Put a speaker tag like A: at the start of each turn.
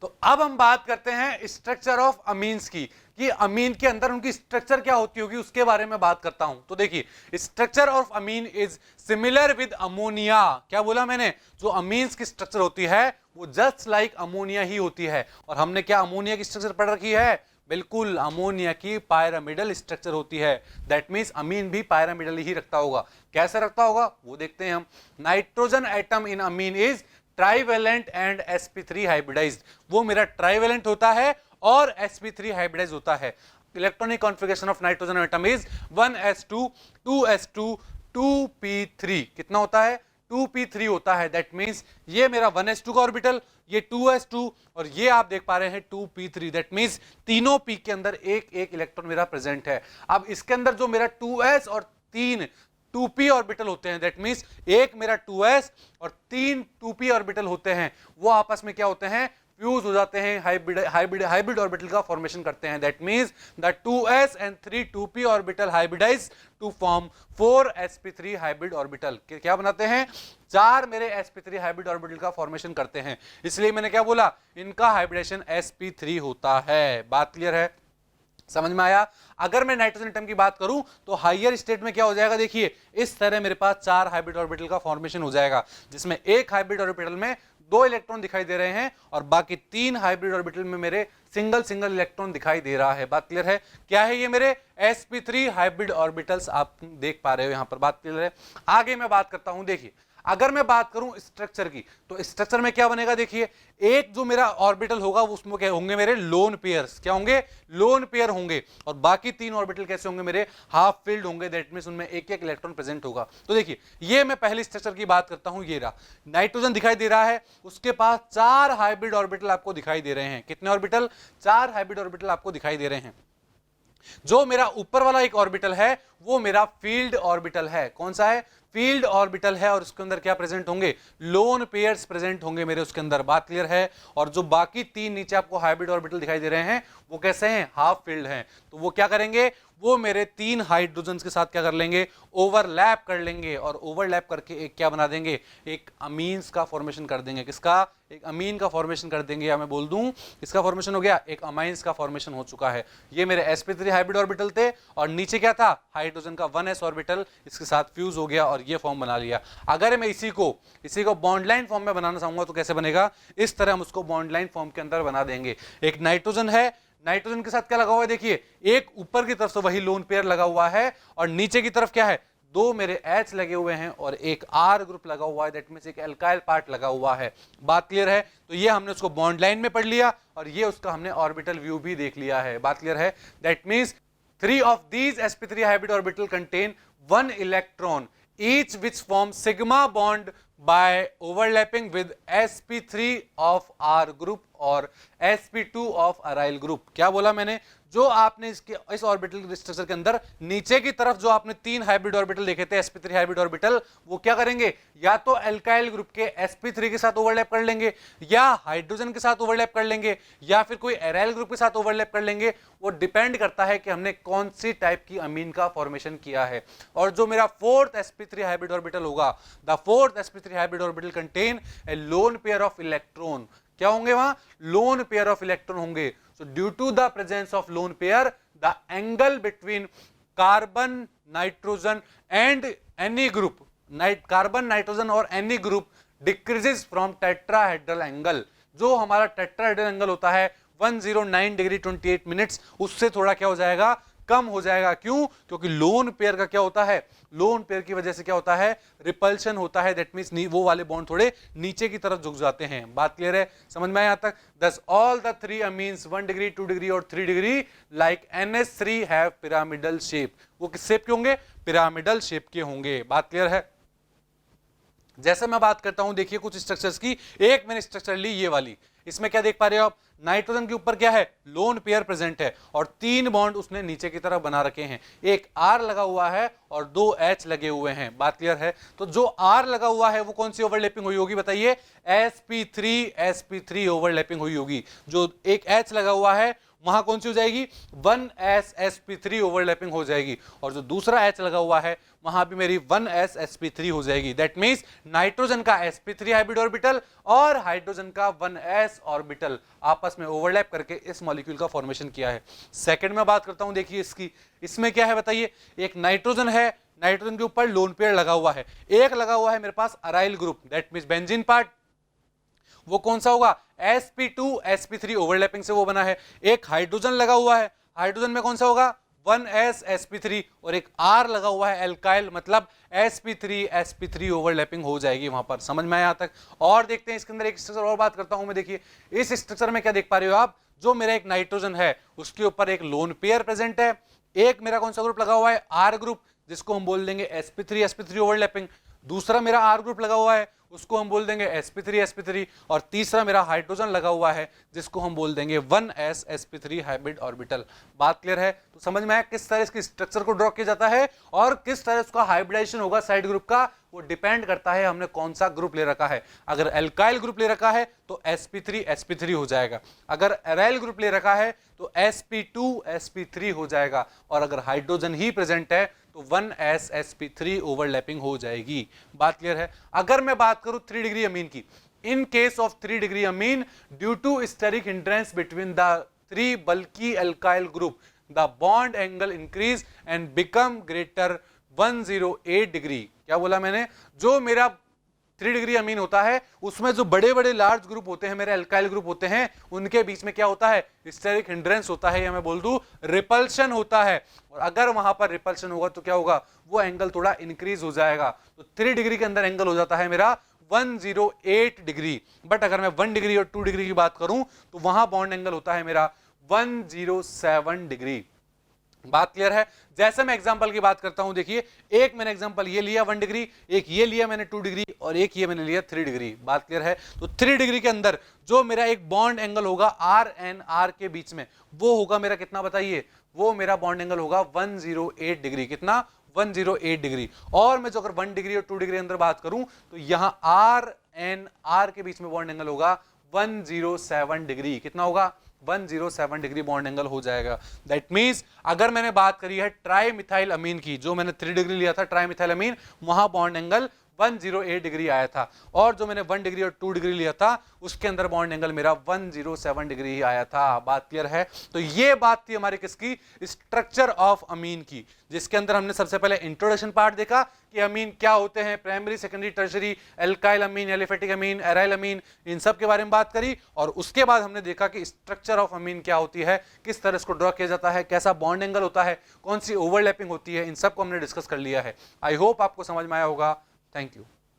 A: तो अब हम बात करते हैं स्ट्रक्चर ऑफ अमीन्स की, कि अमीन के अंदर उनकी स्ट्रक्चर क्या होती होगी, उसके बारे में बात करता हूं। तो देखिए, structure of amine is similar with ammonia. क्या बोला मैंने? जो अमीन्स की स्ट्रक्चर होती है वो जस्ट लाइक अमोनिया ही होती है। और हमने क्या अमोनिया की स्ट्रक्चर पढ़ रखी है? बिल्कुल, अमोनिया की पायरामिडल स्ट्रक्चर होती है। दैट मीन्स अमीन भी पायरामिडल ही रखता होगा। कैसे रखता होगा वो देखते हैं हम। Nitrogen atom in amine is trivalent and sp3 hybridized. वो मेरा ट्राइवेलेंट होता है और sp3 हाइब्रिडाइज होता है। Electronic configuration of nitrogen atom is 1s2 2s2 2p3। कितना होता है? 2p3 होता है। दैट मीन्स ये मेरा 1s2 का ऑर्बिटल, ये 2s2 और ये आप देख पा रहे हैं 2p3। दैट मीन्स तीनों p के अंदर एक एक इलेक्ट्रॉन मेरा प्रेजेंट है। अब इसके अंदर जो मेरा 2s और 3 2p ऑर्बिटल होते हैं, दैट मीन्स एक मेरा 2s और 3 2p ऑर्बिटल होते हैं, वो आपस में क्या होते हैं? फ्यूज हो जाते हैं, हाइब्रिड ऑर्बिटल का फॉर्मेशन करते हैं। That means the 2s and 3 2p orbital hybridize to form 4 sp3 hybrid orbital. क्या बनाते हैं? 4 मेरे sp3 हाइब्रिड ऑर्बिटल का फॉर्मेशन करते हैं। इसलिए मैंने क्या बोला? इनका हाइब्रिडेशन sp3 होता है। बात क्लियर है? समझ में आया? अगर मैं नाइट्रोजन एटम की बात करूं तो हायर स्टेट में क्या हो जाएगा? देखिए, इस तरह मेरे पास 4 हाइब्रिड ऑर्बिटल का फॉर्मेशन हो जाएगा, जिसमें एक हाइब्रिड ऑर्बिटल में 2 इलेक्ट्रॉन दिखाई दे रहे हैं और बाकी 3 हाइब्रिड ऑर्बिटल में मेरे सिंगल इलेक्ट्रॉन दिखाई दे रहा है। बात क्लियर है? क्या है ये? मेरे sp3 हाइब्रिड ऑर्बिटल्स आप देख पा रहे हो यहां पर। बात क्लियर है? आगे मैं बात करता हूं। देखिए, अगर मैं बात करूं स्ट्रक्चर की, तो स्ट्रक्चर में क्या बनेगा? देखिए, एक जो मेरा ऑर्बिटल होगा उसमें क्या होंगे? मेरे लोन पेयर्स। क्या होंगे? लोन पेयर होंगे। और बाकी 3 ऑर्बिटल कैसे होंगे? मेरे हाफ फिल्ड होंगे। दैट मींस उनमें एक एक इलेक्ट्रॉन प्रेजेंट होगा। तो देखिए, ये मैं पहली स्ट्रक्चर की बात करता हूं। ये रहा नाइट्रोजन दिखाई दे रहा है, उसके पास 4 हाइब्रिड ऑर्बिटल आपको दिखाई दे रहे हैं। कितने ऑर्बिटल? 4 हाइब्रिड ऑर्बिटल आपको दिखाई दे रहे हैं। जो मेरा ऊपर वाला एक ऑर्बिटल है वो मेरा फील्ड ऑर्बिटल है। कौन सा है? फील्ड ऑर्बिटल है। और उसके अंदर क्या प्रेजेंट होंगे? लोन पेयर्स प्रेजेंट होंगे मेरे उसके अंदर। बात क्लियर है? और जो बाकी 3 नीचे आपको हाइब्रिड ऑर्बिटल दिखाई दे रहे हैं वो कैसे हैं? हाफ फील्ड हैं। तो वो क्या करेंगे? वो मेरे 3 हाइड्रोजन के साथ क्या कर लेंगे? ओवरलैप कर लेंगे। और ओवरलैप करके एक क्या बना देंगे? एक अमीन्स का फॉर्मेशन कर देंगे। किसका? एक अमीन का फॉर्मेशन कर देंगे। या मैं बोल दूं इसका फॉर्मेशन हो गया, एक अमाइंस का फॉर्मेशन हो चुका है। ये मेरे sp3 हाइब्रिड ऑर्बिटल थे और नीचे क्या था? हाइड्रोजन का 1s ऑर्बिटल इसके साथ फ्यूज हो गया और ये फॉर्म बना लिया। अगर मैं इसी को बॉन्ड लाइन फॉर्म में बनाना चाहूंगा तो कैसे बनेगा? इस तरह हम उसको बॉन्ड लाइन फॉर्म के अंदर बना देंगे। एक नाइट्रोजन है, नाइट्रोजन के साथ क्या लगा हुआ है? देखिए, एक ऊपर की तरफ से वही लोन पेयर लगा हुआ है और नीचे की तरफ क्या है? 2 मेरे H लगे हुए हैं और एक R ग्रुप लगा हुआ है। दैट मींस एक एल्काइल पार्ट लगा हुआ है। बात क्लियर है? तो ये हमने उसको बॉन्ड लाइन में पढ़ लिया और ये उसका हमने ऑर्बिटल व्यू भी देख लिया है। बात क्लियर है? That means 3 of these sp3 hybrid orbital contain 1 electron each which form sigma bond by overlapping with sp3 of R group और sp2 of aryl group। क्या बोला मैंने? जो आपने इस ऑर्बिटल स्ट्रक्चर के अंदर नीचे की तरफ जो आपने 3 हाइब्रिड ऑर्बिटल देखे थे sp3 हाइब्रिड ऑर्बिटल, वो क्या करेंगे? या तो एल्काइल ग्रुप के sp3 के साथ ओवरलैप कर लेंगे, या हाइड्रोजन के साथ ओवरलैप कर लेंगे, या फिर कोई एराइल ग्रुप के साथ ओवरलैप कर लेंगे। वो डिपेंड करता है कि हमने कौन सी टाइप की अमीन का फॉर्मेशन किया है। और जो मेरा 4th sp3 हाइब्रिड ऑर्बिटल होगा, the 4th sp3 hybrid orbital contain a lone pair of electron. क्या होंगे वहां? लोन पेयर ऑफ इलेक्ट्रॉन होंगे। So due to the presence of lone pair, the angle between carbon, nitrogen and any group, carbon, nitrogen और any group decreases from tetrahedral angle। जो हमारा tetrahedral angle होता है 109 degree 28 minutes, उससे थोड़ा क्या हो जाएगा? कम हो जाएगा। क्यों? क्योंकि लोन पेयर का क्या होता है? लोन पेयर की वजह से क्या होता है? रिपल्शन होता है। दैट मींस वो वाले बॉन्ड थोड़े नीचे की तरफ झुक जाते हैं। बात क्लियर है? समझ में आया यहां तक? दस all the 3 amines 1 degree 2 degree और 3 degree like NH3 have pyramidal shape. वो किस शेप के होंगे? पिरामिडल शेप के होंगे। बात क्लियर है? जैसे मैं बात करता हूं, देखिए कुछ स्ट्रक्चर्स की। एक मैंने स्ट्रक्चर ली ये वाली, इसमें क्या देख पा रहे हो आप? नाइट्रोजन के ऊपर क्या है, लोन पेयर प्रेजेंट है और 3 बॉन्ड उसने नीचे की तरफ बना रखे हैं, एक R लगा हुआ है और 2 H लगे हुए हैं। बात क्लियर है? तो जो R लगा हुआ है वो कौन सी ओवरलैपिंग हुई होगी बताइए, sp3 ओवरलैपिंग हुई होगी। जो एक H लगा हुआ है वहां कौन सी हो जाएगी, 1s sp3 ओवरलैपिंग हो जाएगी, और जो दूसरा H लगा हुआ है वहां भी मेरी 1s sp3 हो जाएगी। दैट मींस नाइट्रोजन का sp3 हाइब्रिड ऑर्बिटल और हाइड्रोजन का 1s ऑर्बिटल आपस में ओवरलैप करके इस मॉलिक्यूल का फॉर्मेशन किया है। सेकंड में बात करता हूं, देखिए इसकी, इसमें क्या है बताइए, एक नाइट्रोजन है, नाइट्रोजन के ऊपर लोन पेयर लगा हुआ है, एक लगा हुआ है मेरे पास aryl group, that means benzene part, वो कौन सा होगा, sp2 sp3 ओवरलैपिंग से वो बना है। एक हाइड्रोजन लगा हुआ है, हाइड्रोजन में कौन सा होगा, 1s sp3, और एक R लगा हुआ है एल्काइल, मतलब sp3 sp3 ओवरलैपिंग हो जाएगी वहां पर। समझ में आया यहां तक? और देखते हैं इसके अंदर एक स्ट्रक्चर और बात करता हूं मैं। देखिए इस स्ट्रक्चर में क्या देख पा रहे हो आप, जो मेरा एक नाइट्रोजन है उसके ऊपर एक लोन पेयर प्रेजेंट है, एक मेरा कौन सा ग्रुप लगा हुआ है, R ग्रुप, जिसको हम बोल देंगे sp3 sp3 ओवरलैपिंग, दूसरा मेरा R ग्रुप लगा हुआ है उसको हम बोल देंगे sp3 sp3, और तीसरा मेरा हाइड्रोजन लगा हुआ है जिसको हम बोल देंगे 1s sp3 हाइब्रिड ऑर्बिटल। बात क्लियर है? तो समझ में आया किस तरह इसके स्ट्रक्चर को ड्रॉ किया जाता है और किस तरह उसका हाइब्रिडाइजेशन होगा साइड ग्रुप का, वो डिपेंड करता है हमने कौन सा ग्रुप ले रखा है। अगर एल्काइल ग्रुप ले रखा है तो sp3 sp3 हो जाएगा, अगर एराइल ग्रुप ले रखा है तो sp2 sp3 हो जाएगा, और अगर हाइड्रोजन ही प्रेजेंट है तो 1s sp3 ओवरलैपिंग हो जाएगी। बात क्लियर है? अगर मैं बात करूं 3 डिग्री अमीन की, in case of 3 degree amine, due to steric hindrance between the 3 bulky alkyl group, the bond angle increase and become greater 108 degree. क्या बोला मैंने? जो मेरा 3 डिग्री अमीन होता है उसमें जो बड़े बड़े लार्ज ग्रुप होते हैं, मेरे अल्काइल ग्रुप होते हैं, उनके बीच में क्या होता है, स्टेरिक हिंड्रेंस होता है, या मैं बोल दूं रिपल्शन होता है। और अगर वहां पर रिपल्शन होगा तो क्या होगा, वो एंगल थोड़ा इंक्रीज हो जाएगा। तो 3 डिग्री के अंदर एंगल हो जाता है मेरा 108 डिग्री। बट अगर मैं 1 डिग्री और 2 डिग्री की बात करूं तो वहां बॉन्ड एंगल होता है मेरा 107 डिग्री। बात क्लियर है? जैसे मैं एग्जांपल की बात करता हूं, देखिए एक मैंने एग्जांपल ये लिया 1 डिग्री, एक ये लिया मैंने 2 डिग्री, और एक ये मैंने लिया 3 डिग्री। बात क्लियर है? तो 3 डिग्री के अंदर जो मेरा एक बॉन्ड एंगल होगा आर एन आर के बीच में, वो होगा मेरा कितना बताइए, वो मेरा बॉन्ड एंगल होगा 108 डिग्री। कितना? 108 डिग्री। और मैं जो अगर 1 डिग्री और 2 डिग्री अंदर बात करूं तो यहां आर एन आर के बीच में बॉन्ड एंगल होगा 107 डिग्री। कितना होगा? 107 डिग्री बॉन्ड एंगल हो जाएगा। दैट मींस अगर मैंने बात करी है ट्राई मिथाइल अमीन की, जो मैंने 3 डिग्री लिया था ट्राई मिथाइल अमीन, वहां बॉन्ड एंगल 108 डिग्री आया था, और जो मैंने 1 डिग्री और 2 डिग्री लिया था उसके अंदर बॉन्ड एंगल मेरा 107 डिग्री ही आया था। बात क्लियर है? तो ये बात थी हमारी किसकी, स्ट्रक्चर ऑफ अमीन की, जिसके अंदर हमने सबसे पहले इंट्रोडक्शन पार्ट देखा कि अमीन क्या होते हैं, प्राइमरी सेकेंडरी टर्शरी, एल्काइल अमीन, एलिफेटिक अमीन, एराइल अमीन, इन सब के बारे में बात करी, और उसके बाद हमने देखा कि स्ट्रक्चर ऑफ अमीन क्या होती है, किस तरह इसको ड्रॉ किया जाता है, कैसा बॉन्ड एंगल होता है, कौन सी ओवरलैपिंग होती है, इन सब को हमने डिस्कस कर लिया है। आई होप आपको समझ में आया होगा। Thank you.